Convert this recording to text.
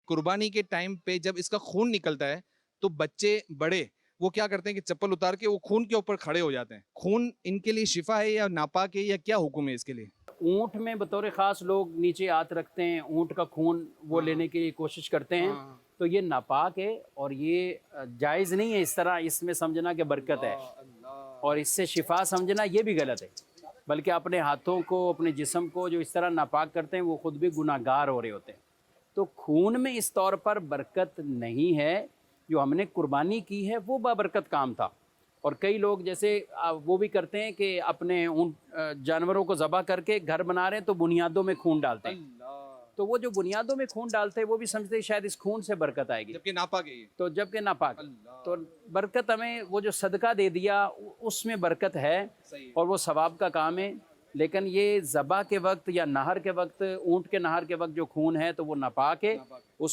قربانی کے ٹائم پہ جب اس کا خون نکلتا ہے تو بچے بڑے وہ کیا کرتے ہیں کہ چپل اتار کے وہ خون کے اوپر کھڑے ہو جاتے ہیں. خون ان کے لیے شفا ہے یا ناپاک ہے یا کیا حکم ہے اس کے لیے؟ اونٹ میں بطور خاص لوگ نیچے ہاتھ رکھتے ہیں، اونٹ کا خون وہ لینے کی کوشش کرتے ہیں، تو یہ ناپاک ہے اور یہ جائز نہیں ہے اس طرح اس میں سمجھنا کہ برکت ہے، اور اس سے شفا سمجھنا یہ بھی غلط ہے. بلکہ اپنے ہاتھوں کو اپنے جسم کو جو اس طرح ناپاک کرتے ہیں وہ خود بھی گناہ گار ہو رہے ہوتے ہیں. تو خون میں اس طور پر برکت نہیں ہے. جو ہم نے قربانی کی ہے وہ بابرکت کام تھا. اور کئی لوگ جیسے وہ بھی کرتے ہیں کہ اپنے ان جانوروں کو ذبح کر کے گھر بنا رہے ہیں تو بنیادوں میں خون ڈالتے ہیں. تو وہ جو بنیادوں میں خون ڈالتے ہیں وہ بھی سمجھتے ہیں شاید اس خون سے برکت آئے گی، جبکہ ناپاک ہے یہ. تو جبکہ ناپاک. تو برکت ہمیں وہ جو صدقہ دے دیا اس میں برکت ہے اور وہ ثواب کا کام ہے. لیکن یہ ذبح کے وقت یا نہر کے وقت، اونٹ کے نہر کے وقت جو خون ہے تو وہ ناپاک ہے. اس